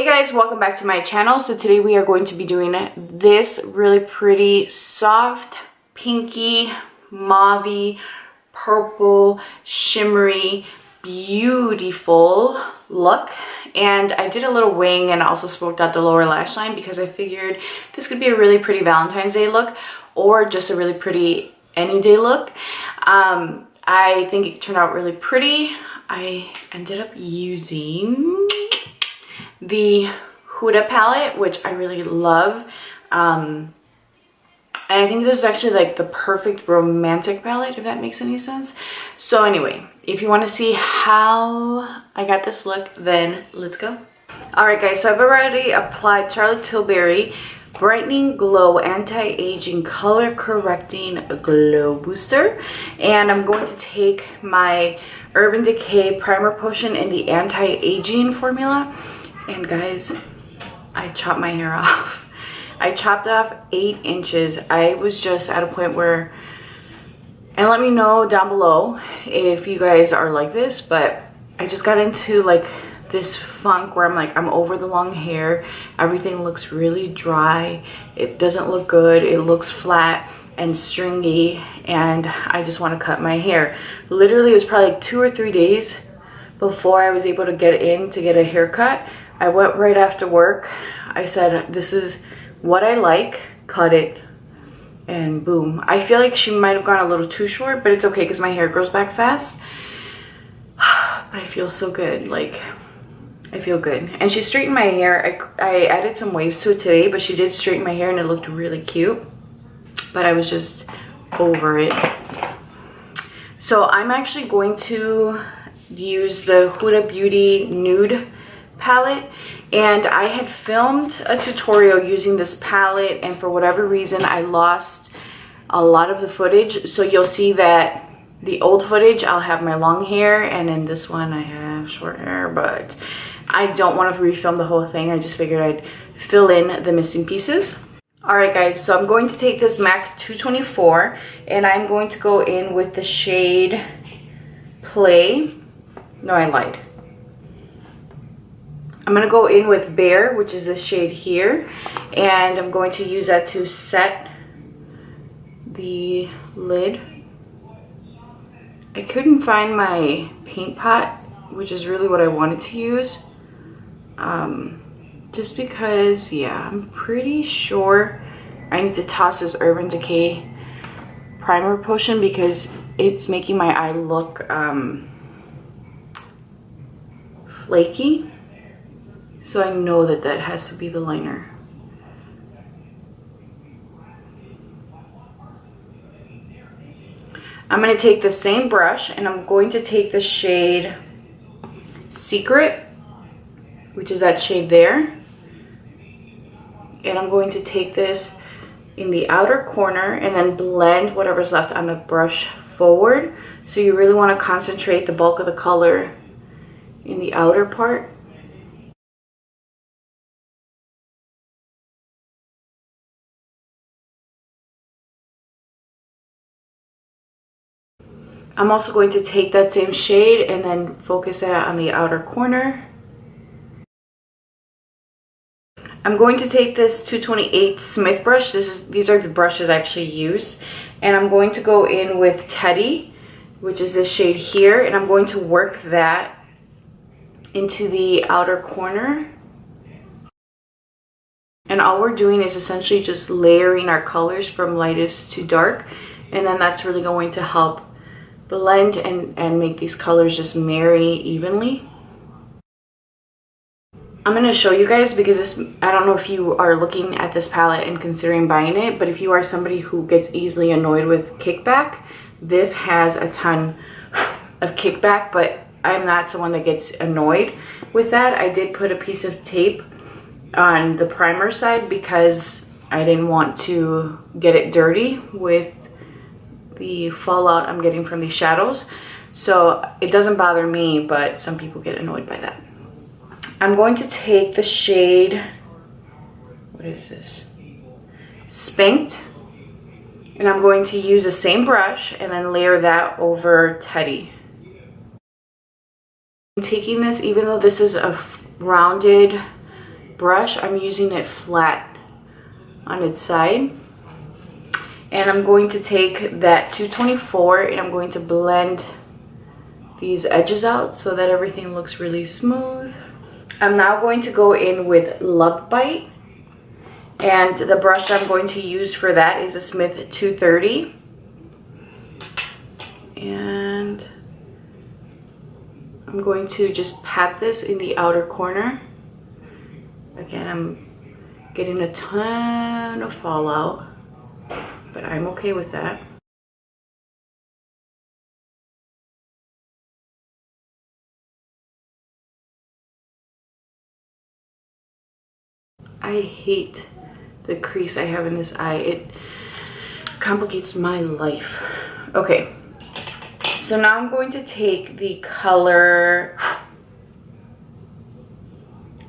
Hey guys, welcome back to my channel. So today we are going to be doing this really pretty soft pinky mauve purple shimmery beautiful look, and I did a little wing and also smoked out the lower lash line because I figured this could be a really pretty Valentine's Day look or just a really pretty any day look. I think it turned out really pretty. I ended up using the Huda palette, which I really love. And I think this is actually like the perfect romantic palette, if that makes any sense. So anyway, if you want to see how I got this look, then let's go. Alright guys, so I've already applied Charlotte Tilbury Brightening Glow Anti-Aging Color Correcting Glow Booster. And I'm going to take my Urban Decay Primer Potion in the Anti-Aging formula. And guys, I chopped my hair off. I chopped off 8 inches. I was just at a point where, and let me know down below if you guys are like this, but I just got into like this funk where I'm like, I'm over the long hair. Everything looks really dry. It doesn't look good. It looks flat and stringy, and I just want to cut my hair. Literally, it was probably like 2 or 3 days before I was able to get in to get a haircut. I went right after work. I said, this is what I like, cut it, and boom. I feel like she might have gone a little too short, but it's okay because my hair grows back fast. But I feel so good, like, I feel good. And she straightened my hair. I added some waves to it today, but she did straighten my hair and it looked really cute. But I was just over it. So I'm actually going to use the Huda Beauty Nude palette, and I had filmed a tutorial using this palette, and for whatever reason I lost a lot of the footage. So you'll see that the old footage I'll have my long hair, and in this one I have short hair, but I don't want to refilm the whole thing. I just figured I'd fill in the missing pieces. Alright guys, so I'm going to take this MAC 224 and I'm going to go in with the shade Play. No, I lied. I'm going to go in with Bare, which is this shade here, and I'm going to use that to set the lid. I couldn't find my paint pot, which is really what I wanted to use. Just because, yeah, I'm pretty sure I need to toss this Urban Decay Primer Potion because it's making my eye look flaky. So I know that that has to be the liner. I'm going to take the same brush and I'm going to take the shade Secret, which is that shade there. And I'm going to take this in the outer corner and then blend whatever's left on the brush forward. So you really want to concentrate the bulk of the color in the outer part. I'm also going to take that same shade and then focus that on the outer corner. I'm going to take this 228 Smith brush. These are the brushes I actually use. And I'm going to go in with Teddy, which is this shade here. And I'm going to work that into the outer corner. And all we're doing is essentially just layering our colors from lightest to dark. And then that's really going to help blend and make these colors just marry evenly. I'm going to show you guys because this, I don't know if you are looking at this palette and considering buying it, but if you are somebody who gets easily annoyed with kickback, this has a ton of kickback, but I'm not someone that gets annoyed with that. I did put a piece of tape on the primer side because I didn't want to get it dirty with the fallout I'm getting from these shadows. So it doesn't bother me, but some people get annoyed by that. I'm going to take the shade, what is this? Spanked. And I'm going to use the same brush and then layer that over Teddy. I'm taking this, even though this is a rounded brush, I'm using it flat on its side. And I'm going to take that 224 and I'm going to blend these edges out so that everything looks really smooth. I'm now going to go in with Love Bite. And the brush I'm going to use for that is a Smith 230. And I'm going to just pat this in the outer corner. Again, I'm getting a ton of fallout, but I'm okay with that. I hate the crease I have in this eye. It complicates my life. Okay, so now I'm going to take the color,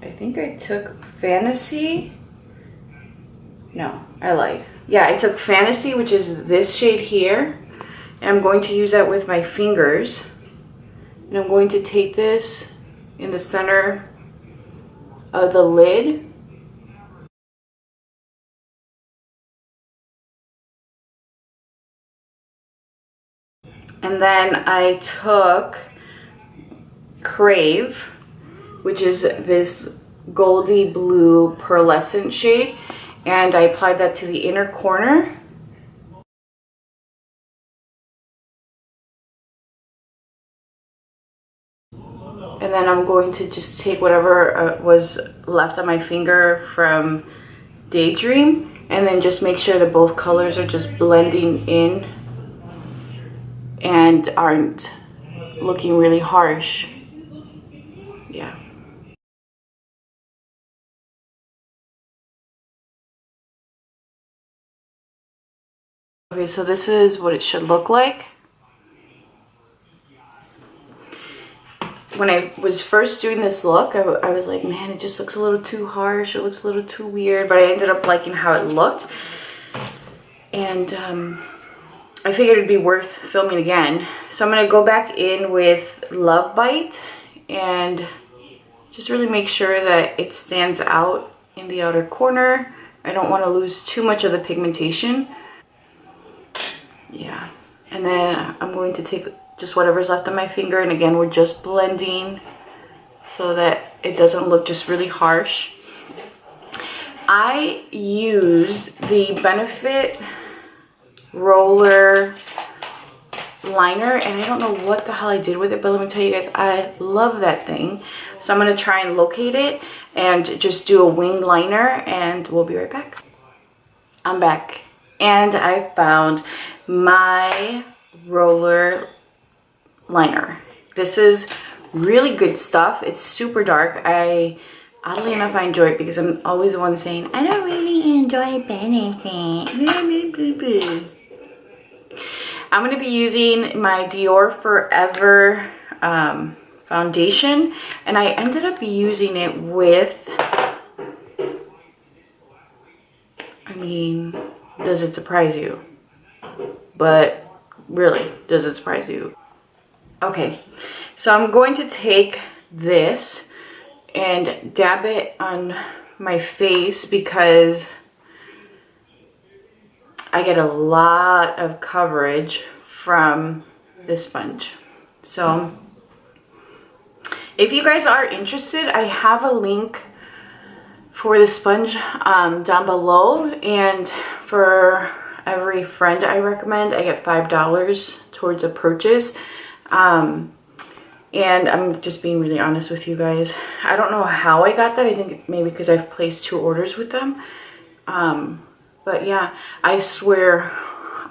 I think I took Fantasy. No, I lied. Yeah, I took Fantasy, which is this shade here, and I'm going to use that with my fingers. And I'm going to take this in the center of the lid. And then I took Crave, which is this goldy blue pearlescent shade, and I applied that to the inner corner. And then I'm going to just take whatever was left on my finger from Daydream, and then just make sure that both colors are just blending in and aren't looking really harsh. Yeah. Okay, so this is what it should look like. When I was first doing this look, I was like, man, it just looks a little too harsh. It looks a little too weird, but I ended up liking how it looked. And I figured it'd be worth filming again. So I'm gonna go back in with Love Bite and just really make sure that it stands out in the outer corner. I don't want to lose too much of the pigmentation. Yeah, and then I'm going to take just whatever's left on my finger, and again, we're just blending so that it doesn't look just really harsh. I use the Benefit roller liner, and I don't know what the hell I did with it, but let me tell you guys, I love that thing. So I'm going to try and locate it and just do a wing liner, and we'll be right back. I'm back, and I found my roller liner. This is really good stuff. It's super dark. Oddly enough, I enjoy it because I'm always the one saying, I don't really enjoy Benefit. I'm going to be using my Dior Forever foundation, and I ended up using it with, I mean, does it surprise you? But really, does it surprise you? Okay, so I'm going to take this and dab it on my face because I get a lot of coverage from this sponge. So if you guys are interested, I have a link for the sponge down below, and for every friend I recommend, I get $5 towards a purchase. And I'm just being really honest with you guys. I don't know how I got that. I think maybe because I've placed 2 orders with them. But yeah, I swear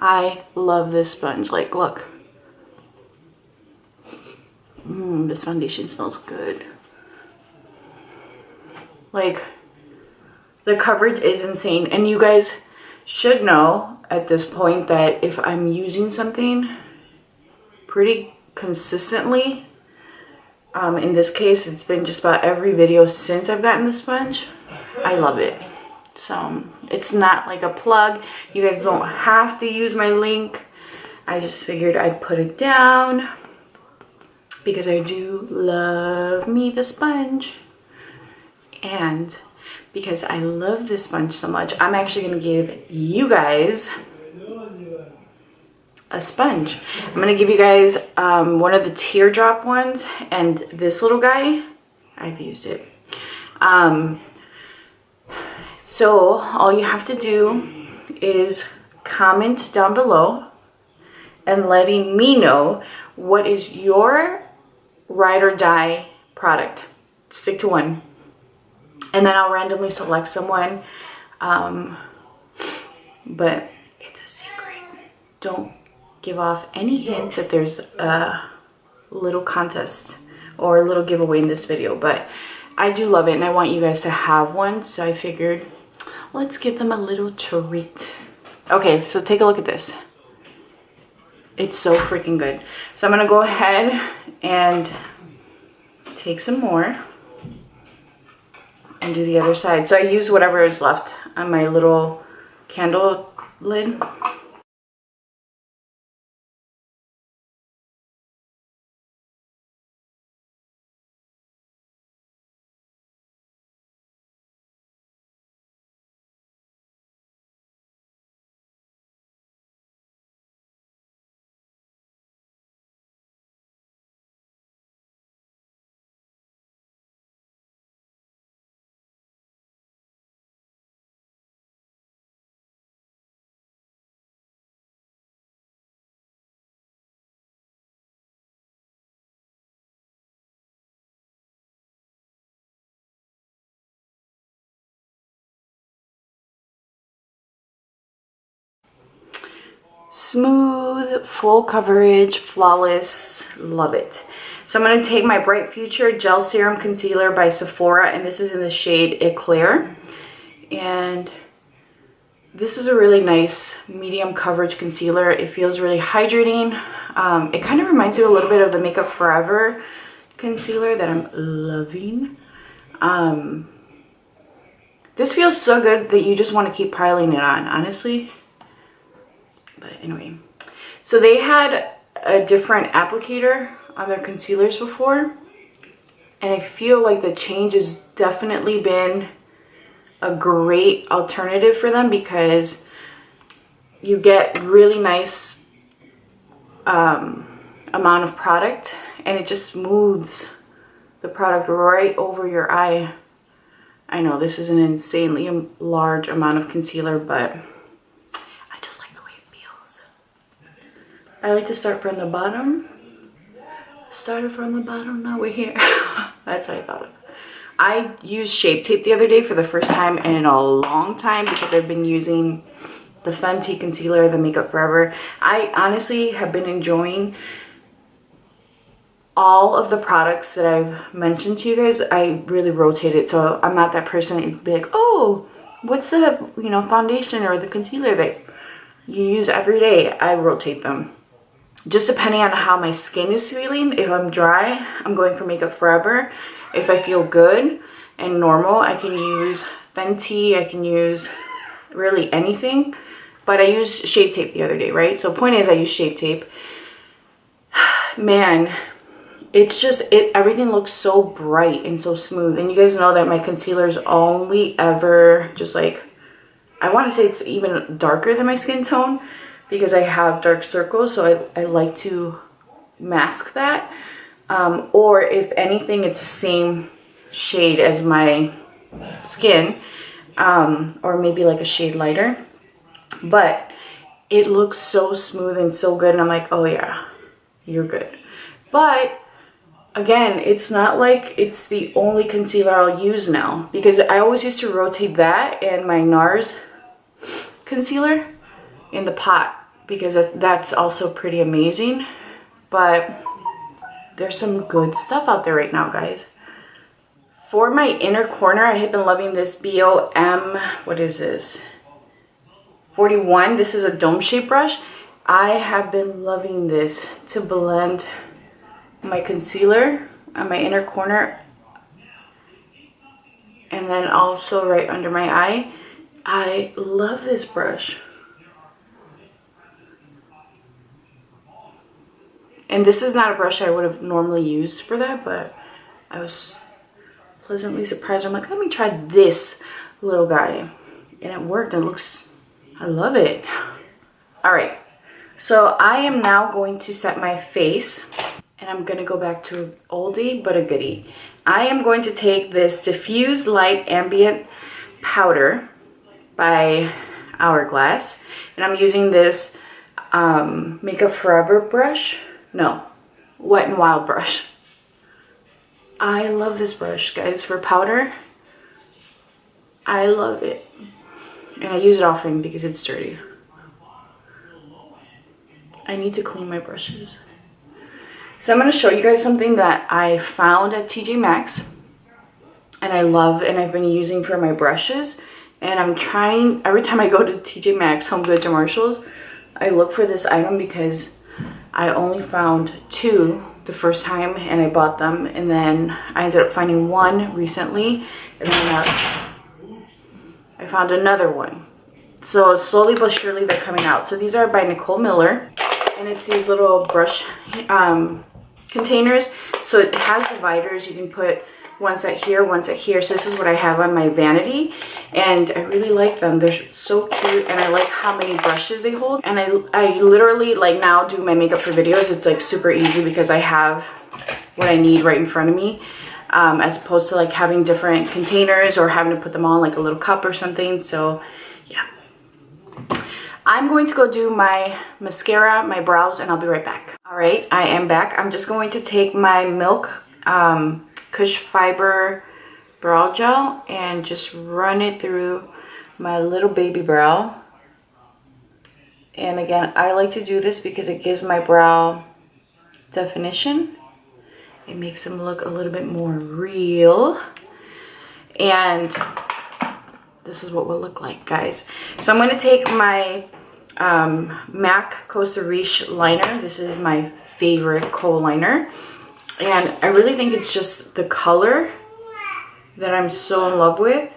I love this sponge. Like, look. This foundation smells good. Like, the coverage is insane. And you guys should know at this point that if I'm using something pretty consistently, in this case, it's been just about every video since I've gotten the sponge, I love it. So it's not like a plug. You guys don't have to use my link. I just figured I'd put it down because I do love me the sponge. And because I love this sponge so much. I'm actually going to give you guys a sponge. I'm going to give you guys one of the teardrop ones, and this little guy, I've used it. So all you have to do is comment down below and letting me know what is your ride or die product. Stick to one. And then I'll randomly select someone. But it's a secret. Don't give off any hints that there's a little contest or a little giveaway in this video. But I do love it, and I want you guys to have one. So I figured, let's give them a little treat. Okay, so take a look at this. It's so freaking good. So I'm gonna go ahead and take some more and do the other side. So I use whatever is left on my little candle lid. Smooth, full coverage, flawless, love it. So I'm going to take my Bright Future Gel Serum Concealer by Sephora, and this is in the shade Eclat. And this is a really nice medium coverage concealer. It feels really hydrating. It kind of reminds me a little bit of the Makeup Forever concealer that I'm loving. This feels so good that you just want to keep piling it on, honestly. But anyway, so they had a different applicator on their concealers before, and I feel like the change has definitely been a great alternative for them, because you get really nice amount of product, and it just smooths the product right over your eye. I know this is an insanely large amount of concealer, but I like to start from the bottom. Started from the bottom, now we're here. That's what I thought of. I used Shape Tape the other day for the first time in a long time, because I've been using the Fenty concealer, the Makeup Forever. I honestly have been enjoying all of the products that I've mentioned to you guys. I really rotate it, so I'm not that person who'd be like, oh, what's the foundation or the concealer that you use every day? I rotate them. Just depending on how my skin is feeling. If I'm dry, I'm going for Makeup Forever. If I feel good and normal, I can use Fenty. I can use really anything. But I used Shape Tape the other day, right? So point is, I use Shape Tape. Man, it's just, everything looks so bright and so smooth. And you guys know that my concealer's only ever just like, I want to say it's even darker than my skin tone, because I have dark circles, so I like to mask that. Or if anything, it's the same shade as my skin, or maybe like a shade lighter. But it looks so smooth and so good, and I'm like, oh yeah, you're good. But again, it's not like it's the only concealer I'll use now, because I always used to rotate that and my NARS concealer in the pot, because that's also pretty amazing. But there's some good stuff out there right now, guys. For my inner corner, I have been loving this BOM, what is this? 41. This is a dome shape brush. I have been loving this to blend my concealer on my inner corner, and then also right under my eye. I love this brush. And this is not a brush I would have normally used for that, but I was pleasantly surprised. I'm like, let me try this little guy. And it worked. It looks, I love it. All right. So I am now going to set my face. And I'm going to go back to oldie but a goodie. I am going to take this Diffuse Light Ambient Powder by Hourglass. And I'm using this Makeup Forever brush. No, Wet n Wild brush. I love this brush, guys, for powder. I love it. And I use it often because it's dirty. I need to clean my brushes. So I'm going to show you guys something that I found at TJ Maxx. And I love, and I've been using for my brushes. And I'm trying, every time I go to TJ Maxx, Home Goods, or Marshalls, I look for this item because I only found 2 the first time and I bought them. And then I ended up finding 1 recently. And then I found another one. So slowly but surely they're coming out. So these are by Nicole Miller. And it's these little brush containers. So it has dividers. You can put one set here, one set here. So this is what I have on my vanity. And I really like them. They're so cute. And I like how many brushes they hold. And I literally like now do my makeup for videos. It's like super easy because I have what I need right in front of me. As opposed to like having different containers or having to put them all in like a little cup or something. So yeah. I'm going to go do my mascara, my brows, and I'll be right back. All right, I am back. I'm just going to take my Milk Kush Fiber Brow Gel and just run it through my little baby brow. And again, I like to do this because it gives my brow definition. It makes them look a little bit more real. And this is what we'll look like, guys. So I'm going to take my MAC Costa Riche liner. This is my favorite kohl liner. And I really think it's just the color that I'm so in love with.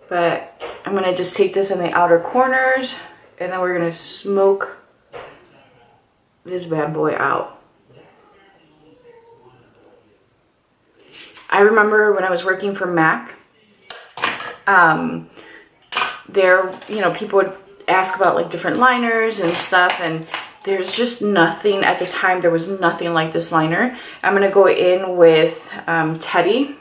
But I'm going to just take this in the outer corners. And then we're going to smoke this bad boy out. I remember when I was working for MAC, people would ask about like different liners and stuff, and there's just nothing at the time. There was nothing like this liner. I'm gonna go in with Teddy,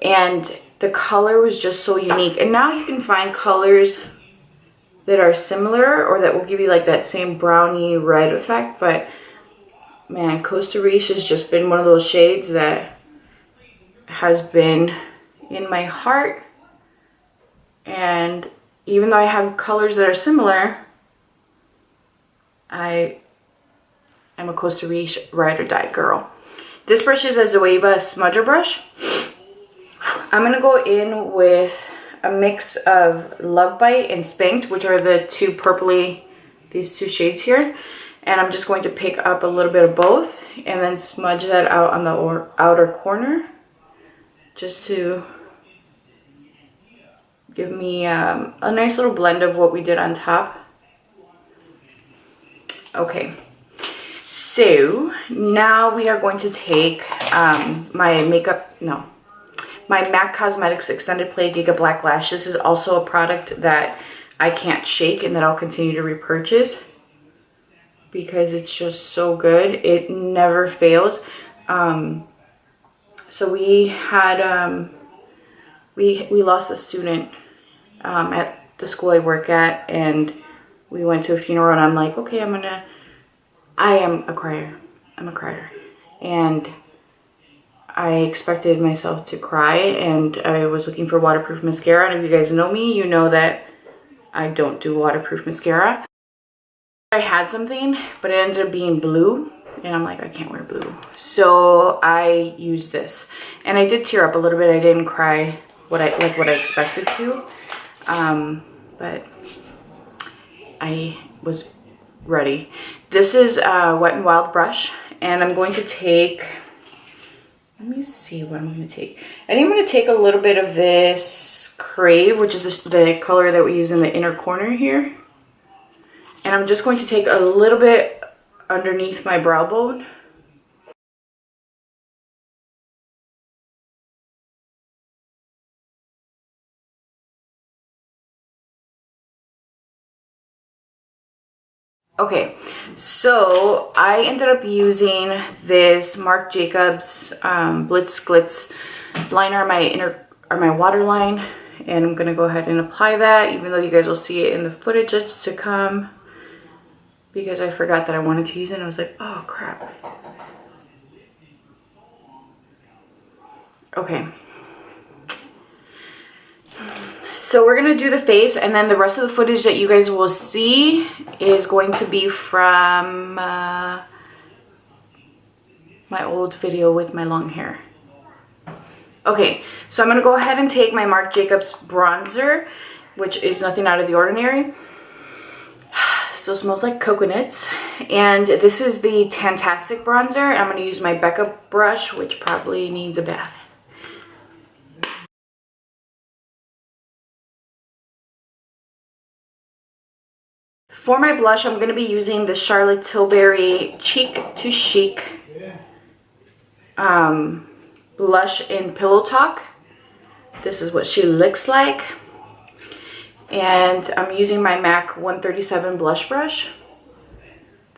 and the color was just so unique. And now you can find colors that are similar or that will give you like that same brownie red effect, but man, Costa Riche has just been one of those shades that has been in my heart. And even though I have colors that are similar, I am a Costa Riche ride or die girl. This brush is a Zoeva smudger brush. I'm gonna go in with a mix of Love Bite and Spanked, which are the two purpley, these 2 shades here. And I'm just going to pick up a little bit of both and then smudge that out on the outer corner, just to give me a nice little blend of what we did on top. Okay, so now we are going to take my MAC Cosmetics Extended Play Giga Black Lash. This is also a product that I can't shake and that I'll continue to repurchase because it's just so good. It never fails. So we had, we lost a student at the school I work at, and we went to a funeral, and I'm like, okay, I am a crier. I'm a crier. And I expected myself to cry, and I was looking for waterproof mascara. And if you guys know me, you know that I don't do waterproof mascara. I had something, but it ended up being blue. And I'm like, I can't wear blue. So I used this. And I did tear up a little bit. I didn't cry what I expected to. But I was ready. This is a Wet n Wild brush. And I'm going to take, let me see what I'm going to take. I think I'm going to take a little bit of this Crave, which is the color that we use in the inner corner here. And I'm just going to take a little bit underneath my brow bone. Okay, so I ended up using this Marc Jacobs Blitz Glitz liner on my waterline, and I'm gonna go ahead and apply that, even though you guys will see it in the footage that's to come, because I forgot that I wanted to use it and I was like, oh crap. Okay. So we're gonna do the face, and then the rest of the footage that you guys will see is going to be from my old video with my long hair. Okay, so I'm gonna go ahead and take my Marc Jacobs bronzer, which is nothing out of the ordinary. Still smells like coconuts. And this is the Tantastic bronzer. I'm gonna use my Becca brush, which probably needs a bath. For my blush, I'm going to be using the Charlotte Tilbury Cheek to Chic blush in Pillow Talk. This is what she looks like. And I'm using my MAC 137 blush brush.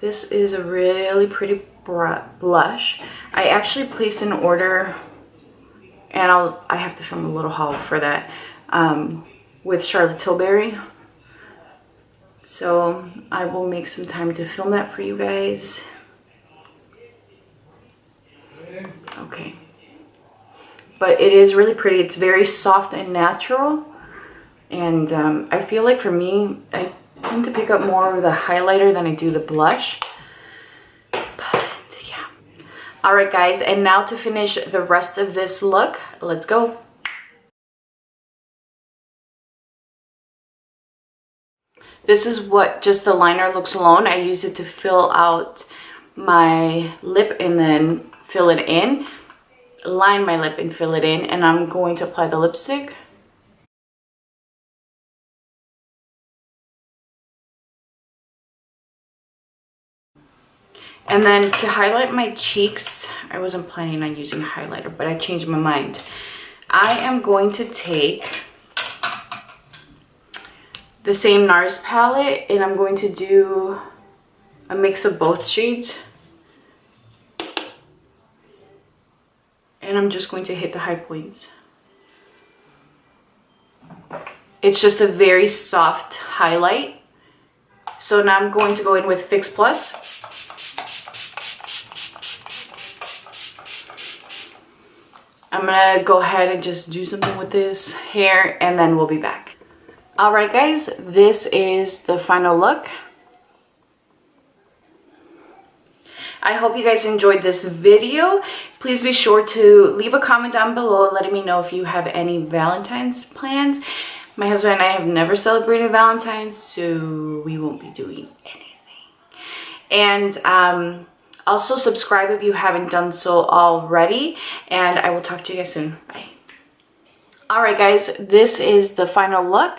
This is a really pretty blush. I actually placed an order, and I have to film a little haul for that, with Charlotte Tilbury. So I will make some time to film that for you guys. Okay. But it is really pretty. It's very soft and natural. And I feel like for me, I tend to pick up more of the highlighter than I do the blush. But yeah. Alright guys, and now to finish the rest of this look, let's go. This is what just the liner looks alone. I use it to fill out my lip and then fill it in. Line my lip and fill it in. And I'm going to apply the lipstick. And then to highlight my cheeks, I wasn't planning on using highlighter, but I changed my mind. I am going to take the same NARS palette, and I'm going to do a mix of both shades. And I'm just going to hit the high points. It's just a very soft highlight. So now I'm going to go in with Fix Plus. I'm gonna go ahead and just do something with this hair, and then we'll be back. Alright guys, this is the final look. I hope you guys enjoyed this video. Please be sure to leave a comment down below letting me know if you have any Valentine's plans. My husband and I have never celebrated Valentine's, so we won't be doing anything. And also subscribe if you haven't done so already, and I will talk to you guys soon. Bye. Alright guys, this is the final look.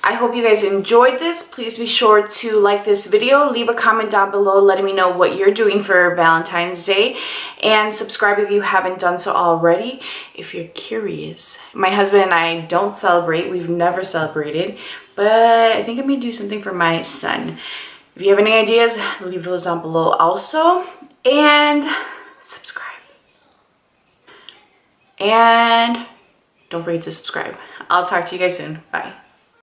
I hope you guys enjoyed this. Please be sure to like this video, leave a comment down below letting me know what you're doing for Valentine's Day, and subscribe if you haven't done so already if you're curious. My husband and I don't celebrate. We've never celebrated, but I think I may do something for my son. If you have any ideas, leave those down below also, and subscribe. And don't forget to subscribe. I'll talk to you guys soon. Bye.